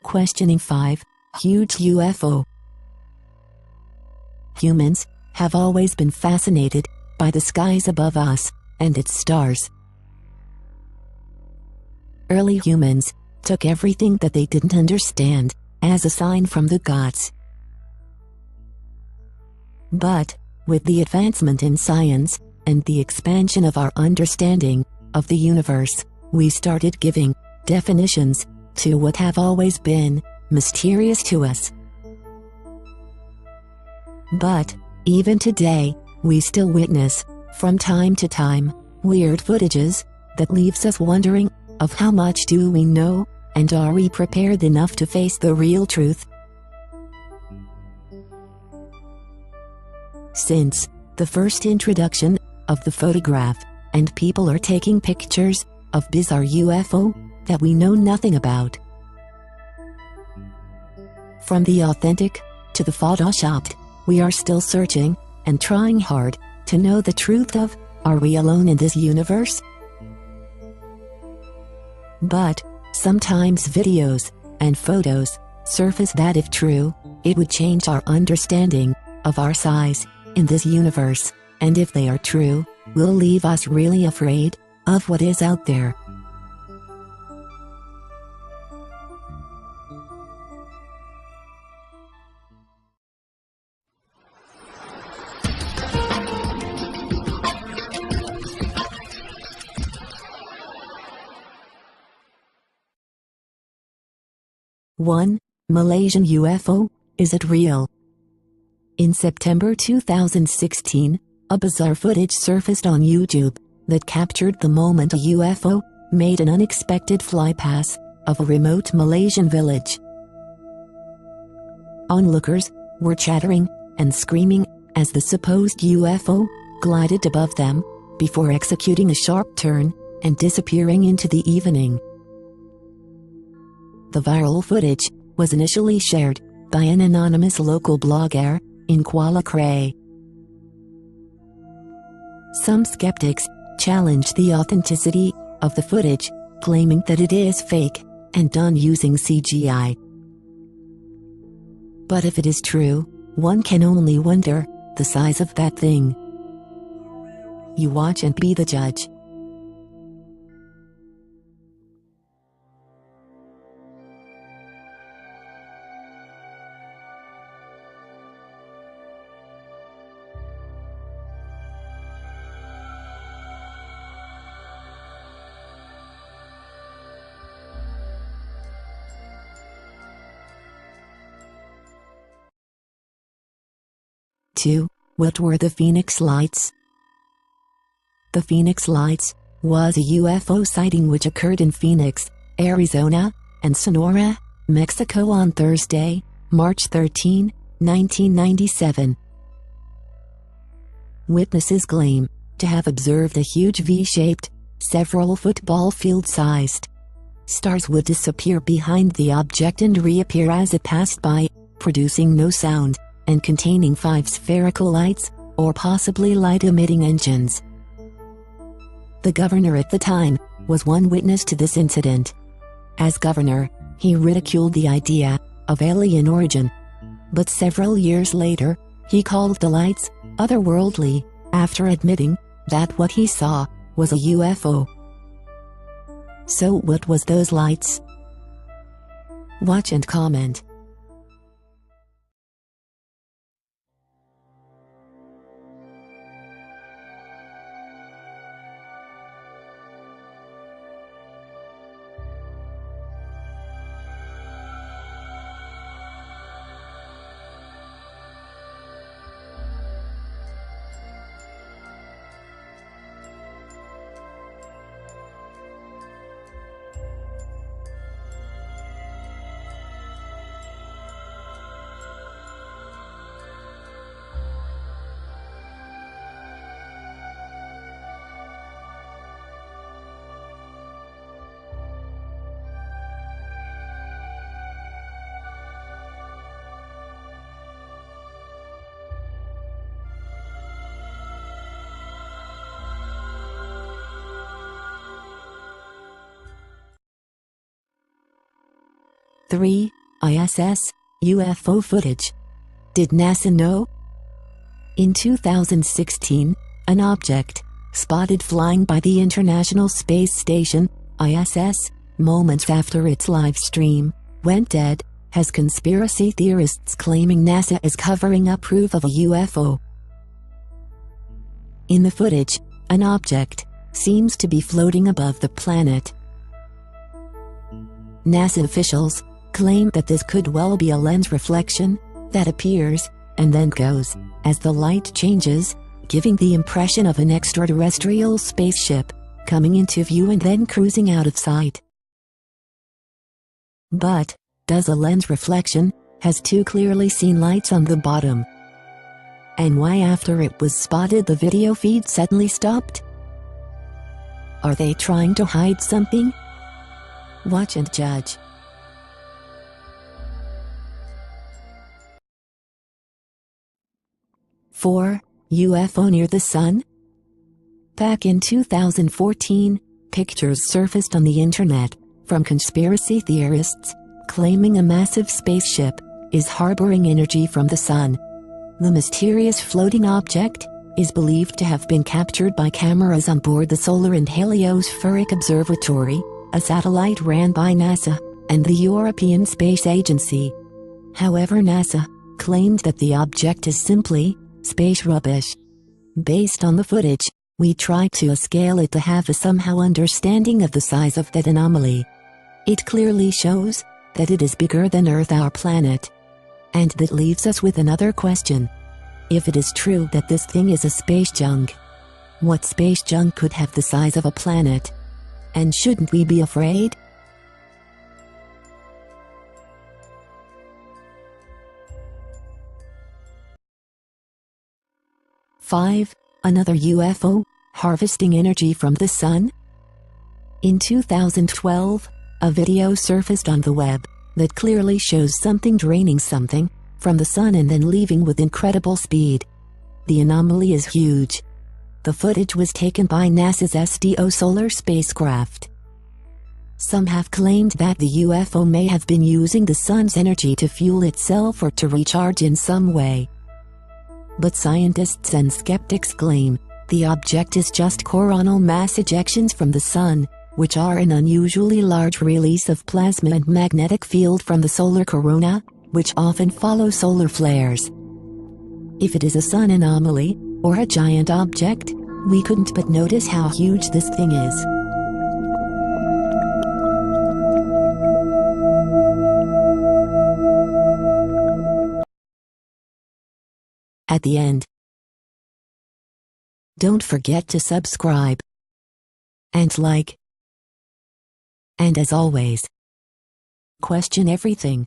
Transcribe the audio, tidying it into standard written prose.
Questioning 5. Huge UFO. Humans have always been fascinated by the skies above us and its stars. Early humans took everything that they didn't understand as a sign from the gods. But, with the advancement in science and the expansion of our understanding of the universe, we started giving definitions to what have always been mysterious to us. But, even today, we still witness, from time to time, weird footages that leaves us wondering of how much do we know, and are we prepared enough to face the real truth? Since the first introduction of the photograph, and people are taking pictures of bizarre UFO that we know nothing about. From the authentic to the photoshopped, we are still searching and trying hard to know the truth of, are we alone in this universe? But sometimes videos and photos surface that if true, it would change our understanding of our size in this universe, and if they are true, will leave us really afraid of what is out there. One Malaysian UFO, is it real? In September 2016, a bizarre footage surfaced on YouTube that captured the moment a UFO made an unexpected flypast of a remote Malaysian village. Onlookers were chattering and screaming as the supposed UFO glided above them before executing a sharp turn and disappearing into the evening. The viral footage was initially shared by an anonymous local blogger in Kuala Krai. Some skeptics challenged the authenticity of the footage, claiming that it is fake and done using CGI. But if it is true, one can only wonder the size of that thing. You watch and be the judge. Two, what were the Phoenix Lights? The Phoenix Lights was a UFO sighting which occurred in Phoenix, Arizona, and Sonora, Mexico on Thursday, March 13, 1997. Witnesses claim to have observed a huge V-shaped, several football field-sized stars would disappear behind the object and reappear as it passed by, producing no sound, and containing 5 spherical lights, or possibly light-emitting engines. The governor at the time was one witness to this incident. As governor, he ridiculed the idea of alien origin. But several years later, he called the lights otherworldly, after admitting that what he saw was a UFO. So what was those lights? Watch and comment. 3. ISS UFO footage. Did NASA know? In 2016, an object, spotted flying by the International Space Station, ISS, moments after its live stream went dead, has conspiracy theorists claiming NASA is covering up proof of a UFO. In the footage, an object seems to be floating above the planet. NASA officials claim that this could well be a lens reflection that appears and then goes as the light changes, giving the impression of an extraterrestrial spaceship coming into view and then cruising out of sight. But does a lens reflection has too clearly seen lights on the bottom? And why after it was spotted the video feed suddenly stopped? Are they trying to hide something? Watch and judge. Four, UFO near the sun? Back in 2014, pictures surfaced on the internet from conspiracy theorists claiming a massive spaceship is harboring energy from the sun. The mysterious floating object is believed to have been captured by cameras on board the Solar and Heliospheric Observatory, a satellite ran by NASA and the European Space Agency. However, NASA claimed that the object is simply space rubbish. Based on the footage, we tried to scale it to have a somehow understanding of the size of that anomaly. It clearly shows that it is bigger than Earth, our planet. And that leaves us with another question. If it is true that this thing is a space junk, what space junk could have the size of a planet? And shouldn't we be afraid? Five, another UFO, harvesting energy from the sun? In 2012, a video surfaced on the web that clearly shows something draining something from the sun and then leaving with incredible speed. The anomaly is huge. The footage was taken by NASA's SDO solar spacecraft. Some have claimed that the UFO may have been using the sun's energy to fuel itself or to recharge in some way. But scientists and skeptics claim the object is just coronal mass ejections from the sun, which are an unusually large release of plasma and magnetic field from the solar corona, which often follow solar flares. If it is a sun anomaly, or a giant object, we couldn't but notice how huge this thing is. At the end, don't forget to subscribe and like. And as always, question everything.